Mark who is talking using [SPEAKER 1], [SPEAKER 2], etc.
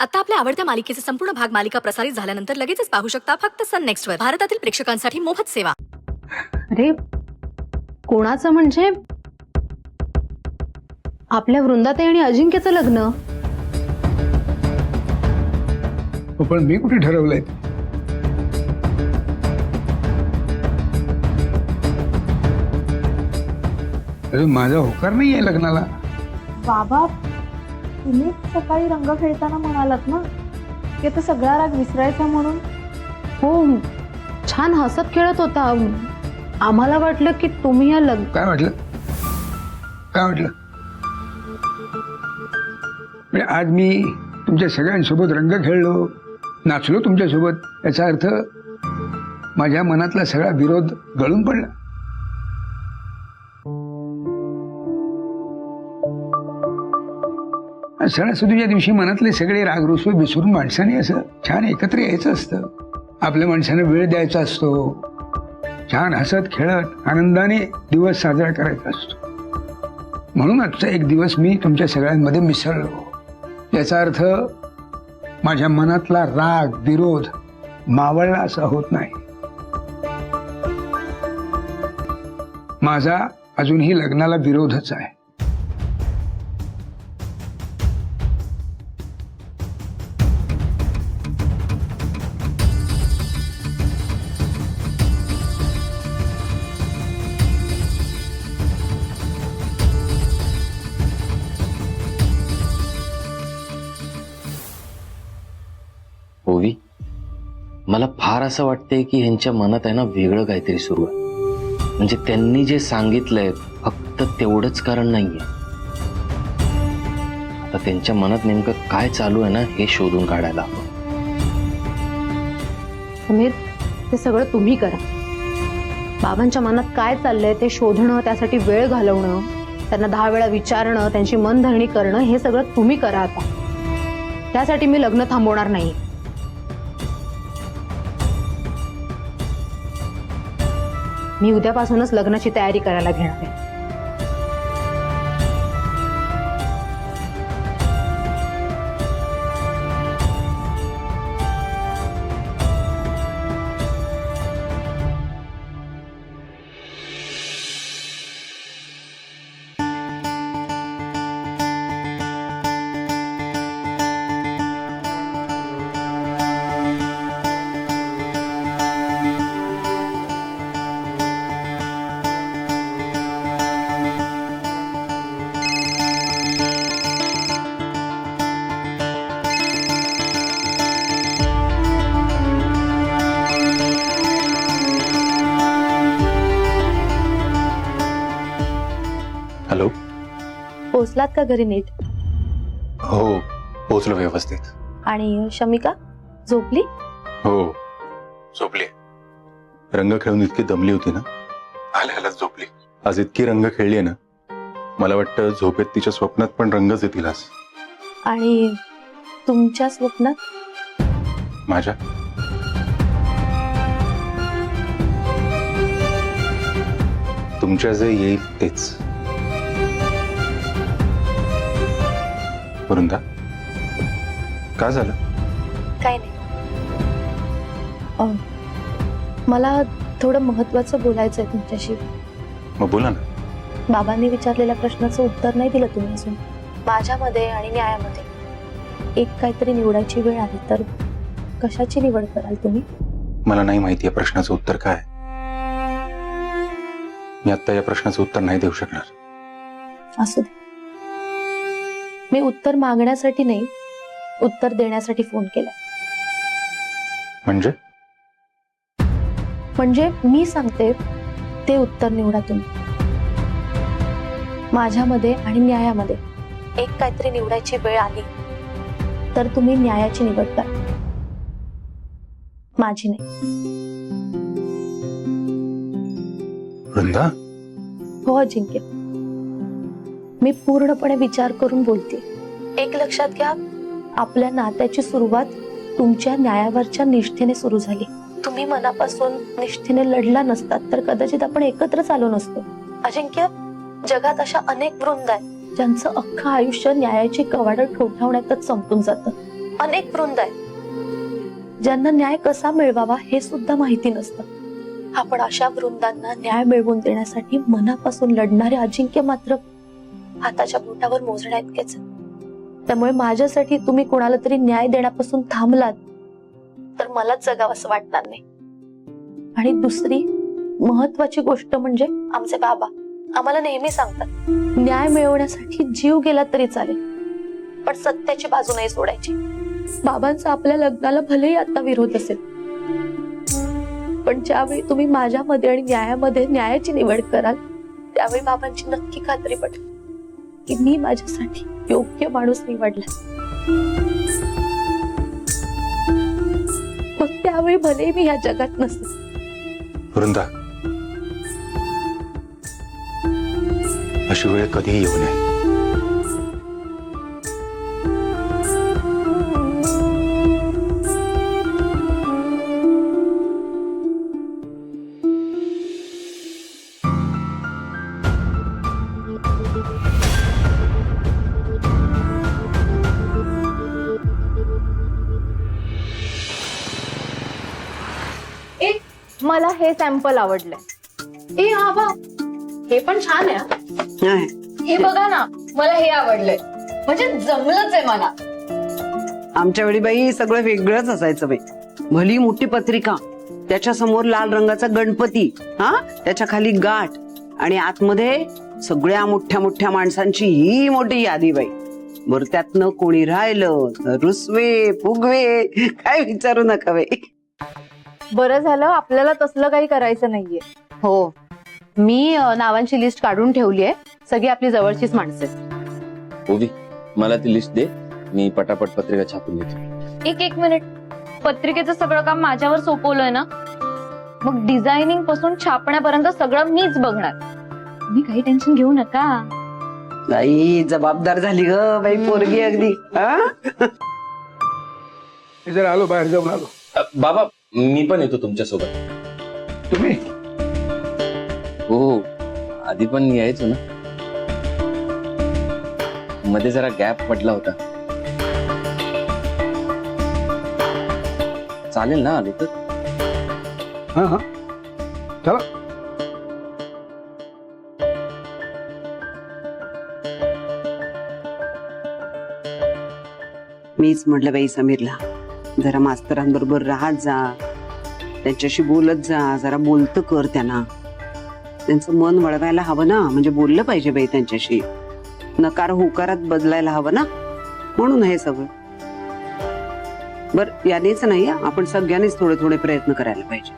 [SPEAKER 1] आता आपल्या आवडत्या मालिकेचे संपूर्ण भाग मालिका प्रसारित झाल्यानंतर लगेचच पाहू शकता फक्त सन नेक्स्ट वर. भारतातील प्रेक्षकांसाठी मोफत सेवा.
[SPEAKER 2] अरे कोणाचं म्हणजे आपल्या वृंदाताई आणि अजिंक्यचं लग्न.
[SPEAKER 3] पण मी कुठे ठरवलंय? माझा होकार नाही आहे लग्नाला.
[SPEAKER 4] बाबा तुम्ही सकाळी रंग खेळताना म्हणालात ना की आता सगळा राग विसरायचा म्हणून.
[SPEAKER 2] हो छान हसत खेळत होता. आम्हाला वाटलं की तुम्ही या लग्न.
[SPEAKER 3] काय वाटलं? काय वाटलं? म्हणजे आज मी तुमच्या सगळ्यांसोबत रंग खेळलो, नाचलो तुमच्यासोबत, याचा अर्थ माझ्या मनातला सगळा विरोध गळून पडला. सणासुदीच्या दिवशी मनातले सगळे राग रुसवे विसरून माणसाने असं छान एकत्र यायचं असतं. आपल्या माणसाने वेळ द्यायचा असतो. छान हसत खेळत आनंदाने दिवस साजरा करायचा असतो. म्हणून आजचा एक दिवस मी तुमच्या सगळ्यांमध्ये मिसळलो. याचा अर्थ माझ्या मनातला राग विरोध मावळला असा होत नाही. माझा अजूनही लग्नाला विरोधच आहे.
[SPEAKER 5] ओवी, मला फार असं वाटतंय की ह्यांच्या मनात आहे ना वेगळं काहीतरी सुरू आहे. म्हणजे त्यांनी जे सांगितलंय फक्त तेवढंच कारण नाहीये. आता त्यांच्या मनात नेमकं काय चालू आहे ना हे शोधून काढायला हवं.
[SPEAKER 2] समीर ते सगळं तुम्ही करा. बाबांच्या मनात काय चाललंय ते शोधणं, त्यासाठी वेळ घालवणं, त्यांना 10 वेळा विचारणं, त्यांची मनधरणी करणं, हे सगळं तुम्ही करा. आता त्यासाठी मी लग्न थांबवणार नाही. मी उद्यापासूनच लग्नाची तयारी करायला घेणार आहे.
[SPEAKER 6] हॅलो.
[SPEAKER 4] पोचलात का घरी नीट?
[SPEAKER 6] हो पोचलो व्यवस्थित.
[SPEAKER 4] आणि शमिका झोपली?
[SPEAKER 6] हो झोपली. रंग खेळून इतकी दमली होती ना, आल्यालाच झोपली. आज इतकी रंग खेळली ना, मला वाटतं झोपेत तिच्या स्वप्नात पण रंगच येतील आज.
[SPEAKER 4] आणि तुमच्या स्वप्नात?
[SPEAKER 6] माझ्या तुमच्या जे येईल तेच. वृंदा काय झालं?
[SPEAKER 4] काय नाही. मला थोडं महत्वाचं बोलायचं आहे तुमच्याशी.
[SPEAKER 6] मग बोला ना.
[SPEAKER 4] बाबांनी विचारलेल्या प्रश्नाचं उत्तर नाही दिलं तुम्ही अजून. माझ्यामध्ये आणि न्यायामध्ये एक काहीतरी निवडायची वेळ आली तर कशाची निवड कराल तुम्ही?
[SPEAKER 6] मला नाही माहिती या प्रश्नाचं उत्तर काय. मी आता या प्रश्नाचं उत्तर नाही देऊ शकणार.
[SPEAKER 4] असू दे. मी उत्तर मागण्यासाठी नाही, उत्तर देण्यासाठी फोन केलाय. म्हणजे मी सांगते ते उत्तर निवडा तुम्ही. माझ्यामध्ये आणि न्यायामध्ये एक काहीतरी निवडायची वेळ आली तर तुम्ही न्यायाची निवड करा, माझी नाही.
[SPEAKER 6] वृंदा
[SPEAKER 4] हो अजिंक्य, मी पूर्णपणे विचार करून बोलते. एक लक्षात घ्या, आपल्या नात्याची सुरुवात तुमच्या न्यायावरच्या निष्ठेने सुरू झाली. तुम्ही मनापासून निष्ठेने लढला नसतात तर कदाचित आपण एकत्रच आलो नसतो. अजिंक्य, जगात अशा अनेक वृंद आहेत ज्यांचं अख्खं आयुष्य न्यायाची कवाडं ठोठावण्यातच संपून जातं. अनेक वृंद आहेत ज्यांना न्याय कसा मिळवावा हे सुद्धा माहिती नसतं. आपण अशा वृंदांना न्याय मिळवून देण्यासाठी मनापासून लढणारे अजिंक्य मात्र हाताच्या बोटावर मोजण्या इतकेच. त्यामुळे माझ्यासाठी तुम्ही कोणाला तरी न्याय देण्यापासून थांबलात तर मलाच जगावंसं वाटणार नाही. आणि दुसरी महत्वाची गोष्ट म्हणजे आमचे बाबा आम्हाला नेहमी सांगतात, न्याय मिळवण्यासाठी जीव गेला तरी चालेल, पण सत्याची बाजू नाही सोडायची. बाबांचा आपल्या लग्नाला भलेही आता विरोध असेल, पण ज्यावेळी तुम्ही माझ्यामध्ये आणि न्यायामध्ये न्यायाची निवड कराल त्यावेळी बाबांची नक्की खात्री पटेल की मी माझ्यासाठी योग्य माणूस निवडला. मग त्यावेळी भले मी या जगात नसेल.
[SPEAKER 6] वृंदा, अशी वेळ कधीही येऊ नये.
[SPEAKER 2] मला हे सॅम्पल आवडलंय. ए हा बा, हे पण छान आहे.
[SPEAKER 7] हे बघा ना, मला हे आवडलंय, म्हणजे जमलंच आहे मला.
[SPEAKER 8] आमच्या वेळी बाई सगळं वेगळंच असायचं बाई. भली मोठी पत्रिका, त्याच्या समोर लाल रंगाचा गणपती, हा त्याच्या खाली गाठ आणि आतमध्ये सगळ्या मोठ्या मोठ्या माणसांची ही मोठी यादी बाई. बरं त्यातनं कोणी राहिलं, रुसवे फुगवे काय विचारू नका बाई.
[SPEAKER 2] बरं झालं आपल्याला तसलं काही करायचं नाहीये. हो, मी नावांची लिस्ट काढून ठेवली आहे. सगळी आपली जवळचीच माणसं आहेत.
[SPEAKER 5] ओवी, मला ती लिस्ट दे, मी पटापट पत्रिका छापून देतो.
[SPEAKER 7] एक मिनिट, पत्रिकेचं सगळं काम माझ्यावर सोपवलंय ना, मग डिझायनिंग पासून छापण्यापर्यंत सगळं मीच बघणार. तुम्ही काही टेन्शन घेऊ नका.
[SPEAKER 8] बाई जबाबदार झाली ग बाई पोरगी अगदी.
[SPEAKER 3] जरा आलो, बाहेर जाऊन आलो.
[SPEAKER 5] बाबा, मी पण येतो तुमच्या सोबत.
[SPEAKER 3] तुम्ही
[SPEAKER 5] हो, आधी पण यायचो ना, मध्ये जरा गॅप पडला होता. चालेल ना आलो तर?
[SPEAKER 3] हा हा, चला.
[SPEAKER 8] मीच म्हटलं बाई समीरला, जरा मास्तरांबरोबर राहत जा, त्यांच्याशी बोलत जा, जरा बोलतं कर त्यांना. त्यांचं मन वळवायला हवं ना, म्हणजे बोललं पाहिजे बाई त्यांच्याशी. नकार होकारात बदलायला हवं ना, म्हणून हे सगळं. बर यानेच नाही, आपण सगळ्यांनीच थोडे थोडे प्रयत्न करायला पाहिजे.